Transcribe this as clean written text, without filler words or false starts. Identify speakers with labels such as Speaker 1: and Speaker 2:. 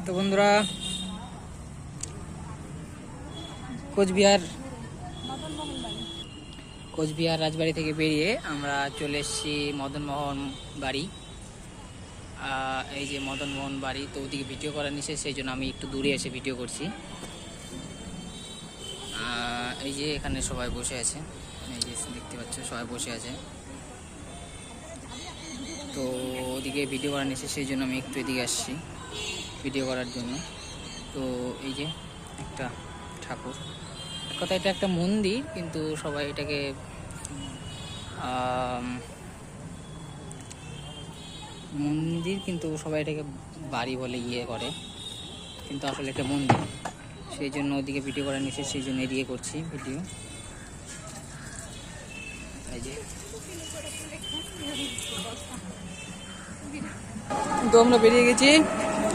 Speaker 1: তো বন্ধুরা, কোচবিহার রাজবাড়ি থেকে বেরিয়ে আমরা চলে এসেছি মদনমোহন বাড়ি। এই যে মদনমোহন বাড়ি, তো ওদিকে ভিডিও করার নিষেধ, সেই জন্য আমি একটু দূরে এসে ভিডিও করছি। এই যে এখানে সবাই বসে আছে, এই যে দেখতে পাচ্ছ সবাই বসে আছে। তো ওদিকে ভিডিও করার নিষেধ, সেই জন্য আমি একটু এদিকে আসছি ভিডিও করার জন্য। তো এই যে একটা ঠাকুর, কথা এটা একটা মন্দির, কিন্তু সবাই এটাকে মন্দির কিন্তু সবাই এটাকে বাড়ি বলে করে, কিন্তু আসলে একটা মন্দির। সেই জন্য ওদিকে ভিডিও করার নিষেধ, সেই জন্য এড়িয়ে করছি ভিডিও। এই যে তো আমরা বেরিয়ে গেছি।